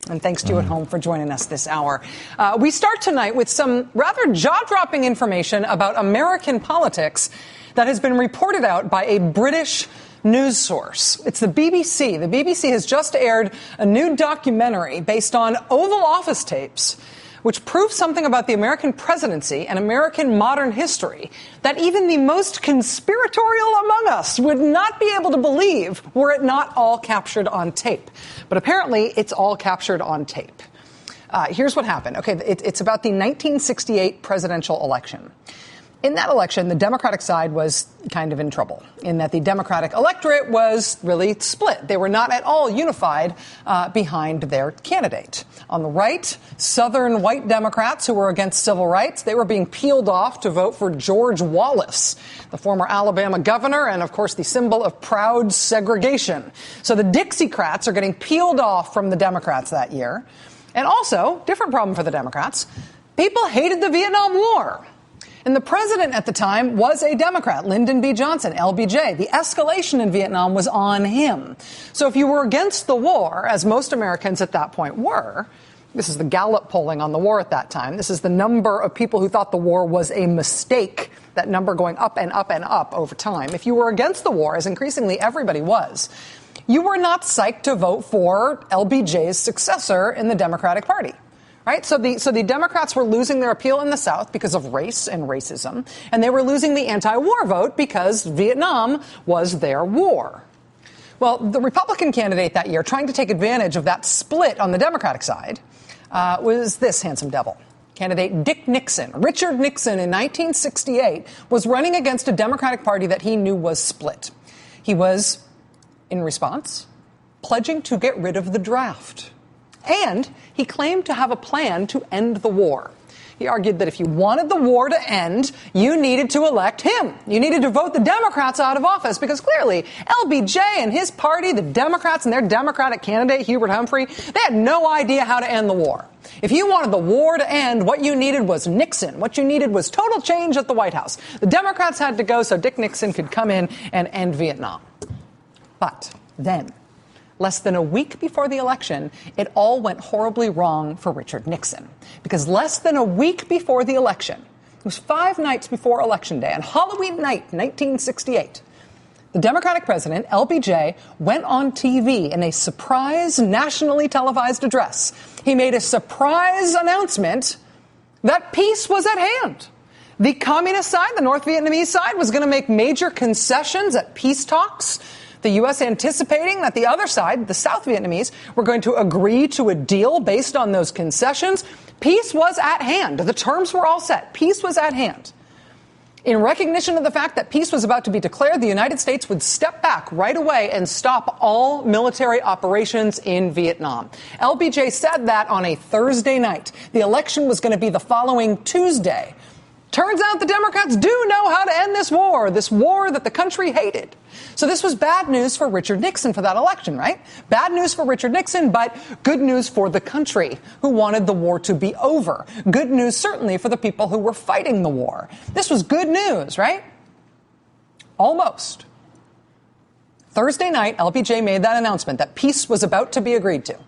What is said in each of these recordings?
And thanks to you at home for joining us this hour. We start tonight with some rather jaw-dropping information about American politics that has been reported out by a British news source. It's the BBC. The BBC has just aired a new documentary based on Oval Office tapes, which proves something about the American presidency and American modern history that even the most conspiratorial among us would not be able to believe were it not all captured on tape. But apparently, it's all captured on tape. Here's what happened. Okay, it's about the 1968 presidential election. In that election, the Democratic side was kind of in trouble in that the Democratic electorate was really split. They were not at all unified behind their candidate. On the right, Southern white Democrats who were against civil rights, they were being peeled off to vote for George Wallace, the former Alabama governor and, of course, the symbol of proud segregation. So the Dixiecrats are getting peeled off from the Democrats that year. And also, different problem for the Democrats, people hated the Vietnam War. And the president at the time was a Democrat, Lyndon B. Johnson, LBJ. The escalation in Vietnam was on him. So if you were against the war, as most Americans at that point were, this is the Gallup polling on the war at that time. This is the number of people who thought the war was a mistake, that number going up and up and up over time. If you were against the war, as increasingly everybody was, you were not psyched to vote for LBJ's successor in the Democratic Party. Right? So the Democrats were losing their appeal in the South because of race and racism, and they were losing the anti-war vote because Vietnam was their war. Well, the Republican candidate that year, trying to take advantage of that split on the Democratic side, was this handsome devil. Candidate Dick Nixon. Richard Nixon in 1968 was running against a Democratic Party that he knew was split. He was, in response, pledging to get rid of the draft. And he claimed to have a plan to end the war. He argued that if you wanted the war to end, you needed to elect him. You needed to vote the Democrats out of office because clearly LBJ and his party, the Democrats and their Democratic candidate, Hubert Humphrey, they had no idea how to end the war. If you wanted the war to end, what you needed was Nixon. What you needed was total change at the White House. The Democrats had to go so Dick Nixon could come in and end Vietnam. But then, less than a week before the election, it all went horribly wrong for Richard Nixon. Because less than a week before the election, it was 5 nights before Election Day, on Halloween night, 1968, the Democratic president, LBJ, went on TV in a surprise, nationally televised address. He made a surprise announcement that peace was at hand. The communist side, the North Vietnamese side, was going to make major concessions at peace talks. The U.S. anticipating that the other side, the South Vietnamese, were going to agree to a deal based on those concessions. Peace was at hand. The terms were all set. Peace was at hand. In recognition of the fact that peace was about to be declared, the United States would step back right away and stop all military operations in Vietnam. LBJ said that on a Thursday night. The election was going to be the following Tuesday. Turns out the Democrats do know how to end this war that the country hated. So this was bad news for Richard Nixon for that election, right? Bad news for Richard Nixon, but good news for the country who wanted the war to be over. Good news certainly for the people who were fighting the war. This was good news, right? Almost. Thursday night, LBJ made that announcement that peace was about to be agreed to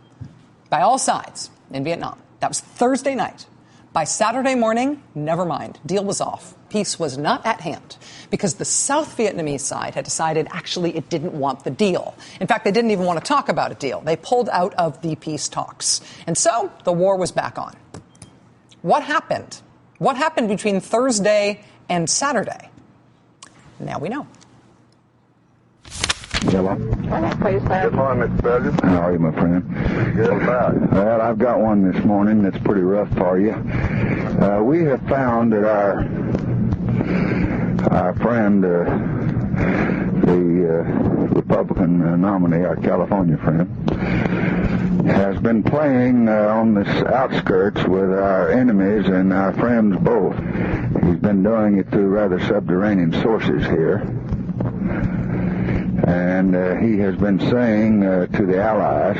by all sides in Vietnam. That was Thursday night. By Saturday morning, never mind. Deal was off. Peace was not at hand because the South Vietnamese side had decided actually it didn't want the deal. In fact, they didn't even want to talk about a deal. They pulled out of the peace talks. And so the war was back on. What happened? What happened between Thursday and Saturday? Now we know. Hello. Good morning, Mr. President. How are you, my friend? Good about it. Well, I've got one this morning that's pretty rough for you. We have found that our friend, the Republican nominee, our California friend, has been playing on the outskirts with our enemies and our friends both. He's been doing it through rather subterranean sources here. And he has been saying to the Allies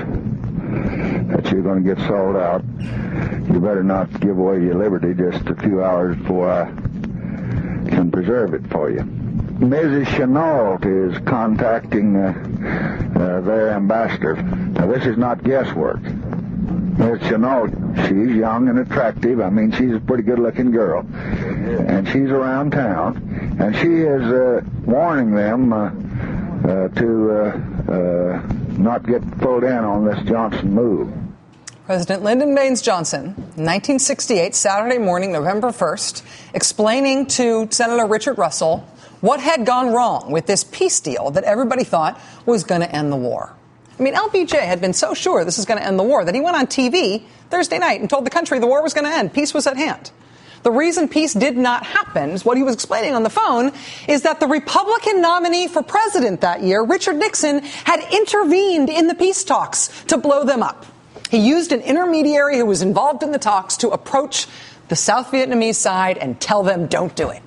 that you're going to get sold out. You better not give away your liberty just a few hours before I can preserve it for you. Mrs. Chenault is contacting their ambassador. Now, this is not guesswork. As you know, she's young and attractive. I mean, she's a pretty good-looking girl. And she's around town. And she is warning them to not get pulled in on this Johnson move. President Lyndon Baines Johnson, 1968, Saturday morning, November 1st, explaining to Senator Richard Russell what had gone wrong with this peace deal that everybody thought was going to end the war. I mean, LBJ had been so sure this is going to end the war that he went on TV Thursday night and told the country the war was going to end. Peace was at hand. The reason peace did not happen, what he was explaining on the phone, is that the Republican nominee for president that year, Richard Nixon, had intervened in the peace talks to blow them up. He used an intermediary who was involved in the talks to approach the South Vietnamese side and tell them, don't do it.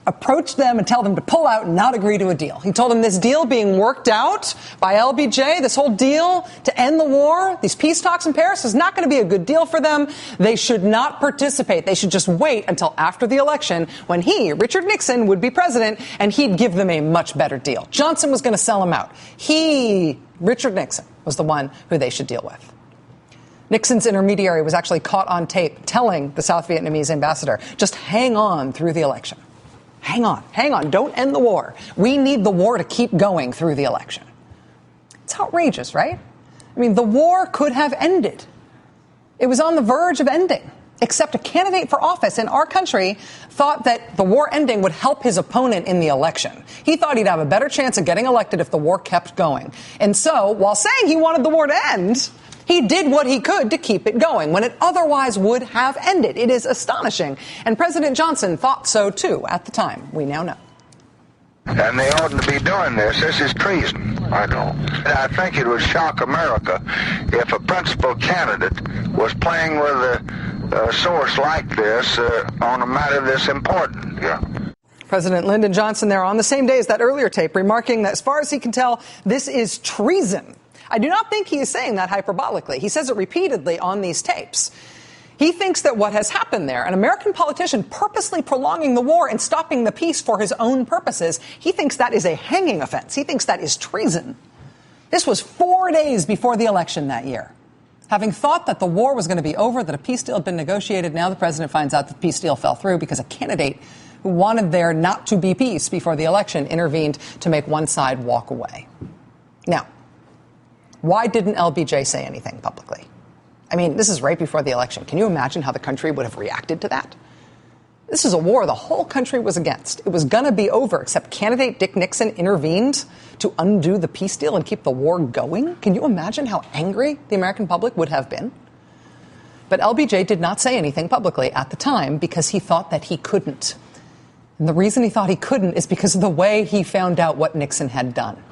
Approach them and tell them to pull out and not agree to a deal. He told them this deal being worked out by LBJ, this whole deal to end the war, these peace talks in Paris, is not going to be a good deal for them. They should not participate. They should just wait until after the election when he, Richard Nixon, would be president and he'd give them a much better deal. Johnson was going to sell them out. He, Richard Nixon, was the one who they should deal with. Nixon's intermediary was actually caught on tape telling the South Vietnamese ambassador, just hang on through the election. Hang on, don't end the war. We need the war to keep going through the election. It's outrageous, right? I mean, the war could have ended. It was on the verge of ending, except a candidate for office in our country thought that the war ending would help his opponent in the election. He thought he'd have a better chance of getting elected if the war kept going. And so, while saying he wanted the war to end, he did what he could to keep it going when it otherwise would have ended. It is astonishing. And President Johnson thought so, too, at the time. We now know. And they oughtn't to be doing this. This is treason. I know. I think it would shock America if a principal candidate was playing with a source like this on a matter this important. Yeah. President Lyndon Johnson there on the same day as that earlier tape, remarking that as far as he can tell, this is treason. I do not think he is saying that hyperbolically. He says it repeatedly on these tapes. He thinks that what has happened there, an American politician purposely prolonging the war and stopping the peace for his own purposes, he thinks that is a hanging offense. He thinks that is treason. This was 4 days before the election that year. Having thought that the war was going to be over, that a peace deal had been negotiated, now the president finds out that the peace deal fell through because a candidate who wanted there not to be peace before the election intervened to make one side walk away. Now, why didn't LBJ say anything publicly? I mean, this is right before the election. Can you imagine how the country would have reacted to that? This is a war the whole country was against. It was going to be over, except candidate Dick Nixon intervened to undo the peace deal and keep the war going. Can you imagine how angry the American public would have been? But LBJ did not say anything publicly at the time because he thought that he couldn't. And the reason he thought he couldn't is because of the way he found out what Nixon had done.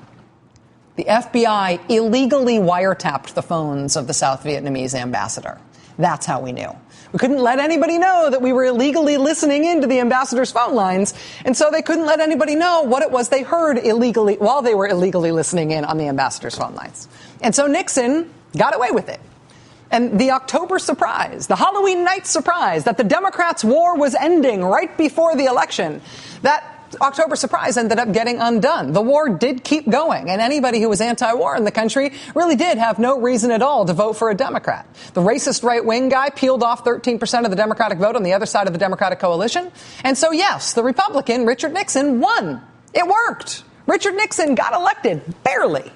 The FBI illegally wiretapped the phones of the South Vietnamese ambassador. That's how we knew. We couldn't let anybody know that we were illegally listening into the ambassador's phone lines, and so they couldn't let anybody know what it was they heard illegally while they were illegally listening in on the ambassador's phone lines. And so Nixon got away with it. And the October surprise, the Halloween night surprise that the Democrats' war was ending right before the election, that October surprise ended up getting undone. The war did keep going, and anybody who was anti-war in the country really did have no reason at all to vote for a Democrat. The racist right-wing guy peeled off 13% of the Democratic vote on the other side of the Democratic coalition. And so, yes, the Republican, Richard Nixon, won. It worked. Richard Nixon got elected, barely.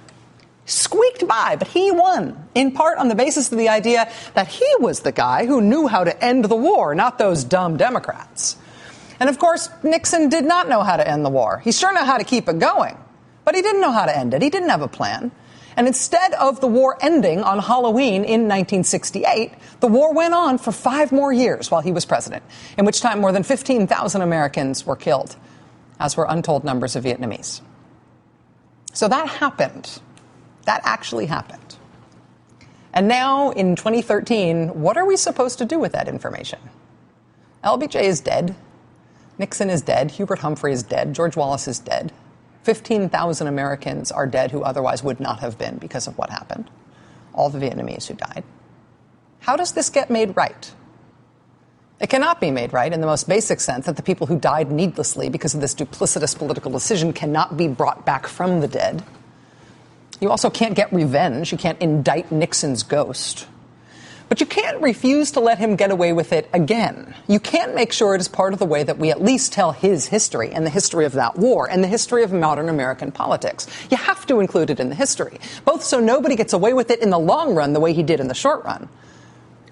Squeaked by, but he won, in part on the basis of the idea that he was the guy who knew how to end the war, not those dumb Democrats. And, of course, Nixon did not know how to end the war. He sure knew how to keep it going, but he didn't know how to end it. He didn't have a plan. And instead of the war ending on Halloween in 1968, the war went on for 5 more years while he was president, in which time more than 15,000 Americans were killed, as were untold numbers of Vietnamese. So that happened. That actually happened. And now, in 2013, what are we supposed to do with that information? LBJ is dead. Nixon is dead. Hubert Humphrey is dead. George Wallace is dead. 15,000 Americans are dead who otherwise would not have been because of what happened. All the Vietnamese who died. How does this get made right? It cannot be made right in the most basic sense that the people who died needlessly because of this duplicitous political decision cannot be brought back from the dead. You also can't get revenge. You can't indict Nixon's ghost. But you can't refuse to let him get away with it again. You can't make sure it is part of the way that we at least tell his history and the history of that war and the history of modern American politics. You have to include it in the history, both so nobody gets away with it in the long run the way he did in the short run,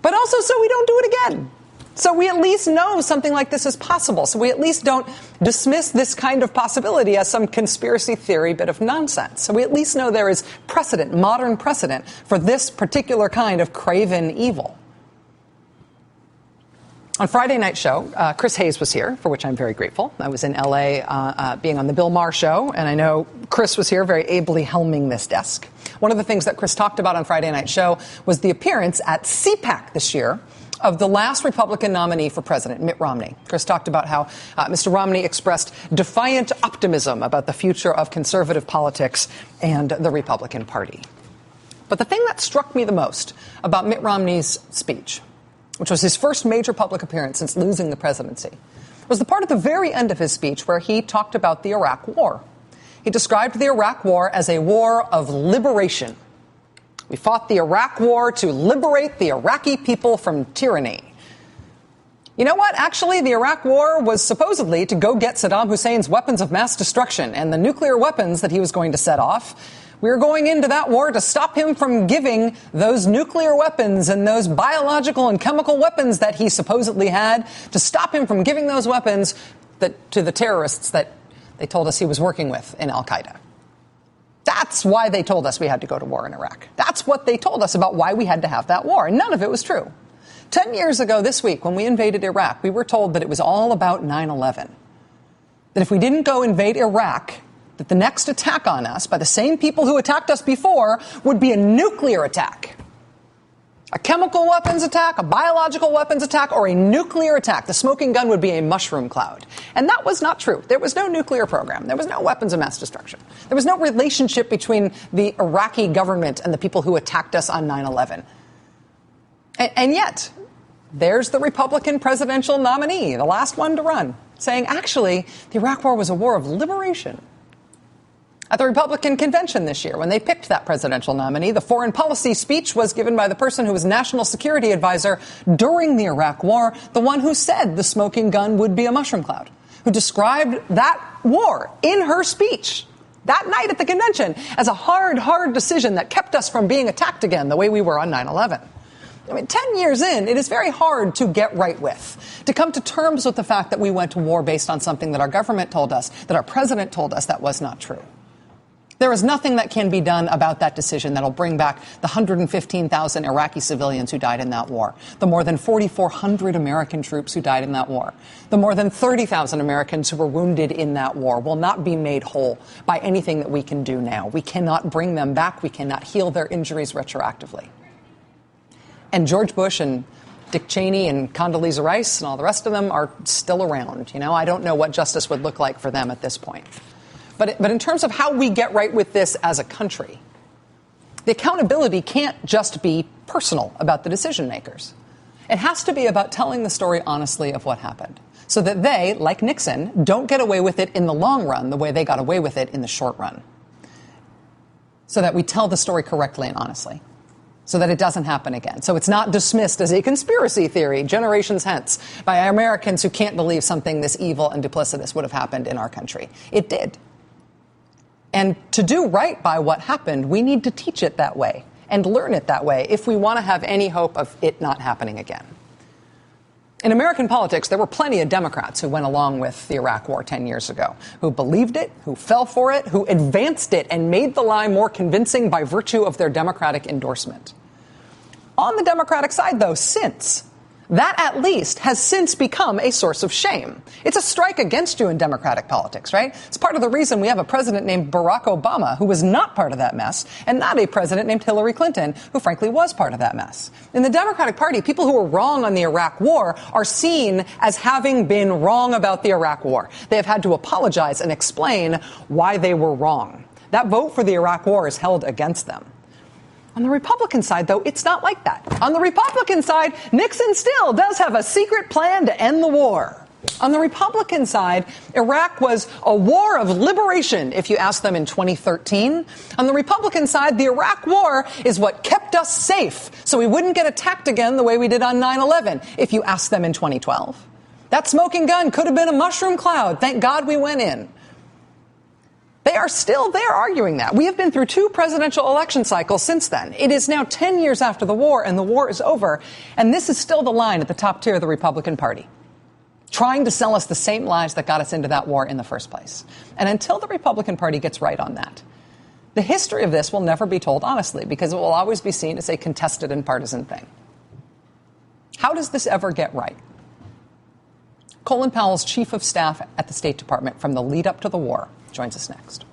but also so we don't do it again. So we at least know something like this is possible. So we at least don't dismiss this kind of possibility as some conspiracy theory bit of nonsense. So we at least know there is precedent, modern precedent, for this particular kind of craven evil. On Friday night show, Chris Hayes was here, for which I'm very grateful. I was in L.A. Being on the Bill Maher show, and I know Chris was here very ably helming this desk. One of the things that Chris talked about on Friday night show was the appearance at CPAC this year of the last Republican nominee for president, Mitt Romney. Chris talked about how Mr. Romney expressed defiant optimism about the future of conservative politics and the Republican Party. But the thing that struck me the most about Mitt Romney's speech, which was his first major public appearance since losing the presidency, was the part at the very end of his speech where he talked about the Iraq War. He described the Iraq War as a war of liberation. We fought the Iraq War to liberate the Iraqi people from tyranny. You know what? Actually, the Iraq War was supposedly to go get Saddam Hussein's weapons of mass destruction and the nuclear weapons that he was going to set off. We were going into that war to stop him from giving those nuclear weapons and those biological and chemical weapons that he supposedly had, to stop him from giving those weapons to the terrorists that they told us he was working with in Al-Qaeda. That's why they told us we had to go to war in Iraq. That's what they told us about why we had to have that war. And none of it was true. 10 years ago this week, when we invaded Iraq, we were told that it was all about 9/11. That if we didn't go invade Iraq, that the next attack on us by the same people who attacked us before would be a nuclear attack. A chemical weapons attack, a biological weapons attack, or a nuclear attack. The smoking gun would be a mushroom cloud. And that was not true. There was no nuclear program. There was no weapons of mass destruction. There was no relationship between the Iraqi government and the people who attacked us on 9/11. And yet, there's the Republican presidential nominee, the last one to run, saying, actually, the Iraq War was a war of liberation. At the Republican convention this year, when they picked that presidential nominee, the foreign policy speech was given by the person who was national security advisor during the Iraq War, the one who said the smoking gun would be a mushroom cloud, who described that war in her speech that night at the convention as a hard decision that kept us from being attacked again the way we were on 9/11. I mean, 10 years in, it is very hard to get right with, to come to terms with the fact that we went to war based on something that our government told us, that our president told us that was not true. There is nothing that can be done about that decision that will bring back the 115,000 Iraqi civilians who died in that war, the more than 4,400 American troops who died in that war, the more than 30,000 Americans who were wounded in that war will not be made whole by anything that we can do now. We cannot bring them back. We cannot heal their injuries retroactively. And George Bush and Dick Cheney and Condoleezza Rice and all the rest of them are still around. You know, I don't know what justice would look like for them at this point. But in terms of how we get right with this as a country, the accountability can't just be personal about the decision makers. It has to be about telling the story honestly of what happened, so that they, like Nixon, don't get away with it in the long run the way they got away with it in the short run. So that we tell the story correctly and honestly, so that it doesn't happen again. So it's not dismissed as a conspiracy theory generations hence by Americans who can't believe something this evil and duplicitous would have happened in our country. It did. And to do right by what happened, we need to teach it that way and learn it that way if we want to have any hope of it not happening again. In American politics, there were plenty of Democrats who went along with the Iraq War 10 years ago, who believed it, who fell for it, who advanced it and made the lie more convincing by virtue of their Democratic endorsement. On the Democratic side, though, that at least has since become a source of shame. It's a strike against you in Democratic politics, right? It's part of the reason we have a president named Barack Obama who was not part of that mess, and not a president named Hillary Clinton who frankly was part of that mess. In the Democratic Party, people who were wrong on the Iraq War are seen as having been wrong about the Iraq War. They have had to apologize and explain why they were wrong. That vote for the Iraq War is held against them. On the Republican side, though, it's not like that. On the Republican side, Nixon still does have a secret plan to end the war. On the Republican side, Iraq was a war of liberation, if you ask them in 2013. On the Republican side, the Iraq war is what kept us safe, so we wouldn't get attacked again the way we did on 9/11, if you ask them in 2012. That smoking gun could have been a mushroom cloud. Thank God we went in. They are still there arguing that. We have been through 2 presidential election cycles since then. It is now 10 years after the war, and the war is over. And this is still the line at the top tier of the Republican Party, trying to sell us the same lies that got us into that war in the first place. And until the Republican Party gets right on that, the history of this will never be told honestly, because it will always be seen as a contested and partisan thing. How does this ever get right? Colin Powell's chief of staff at the State Department from the lead up to the war joins us next.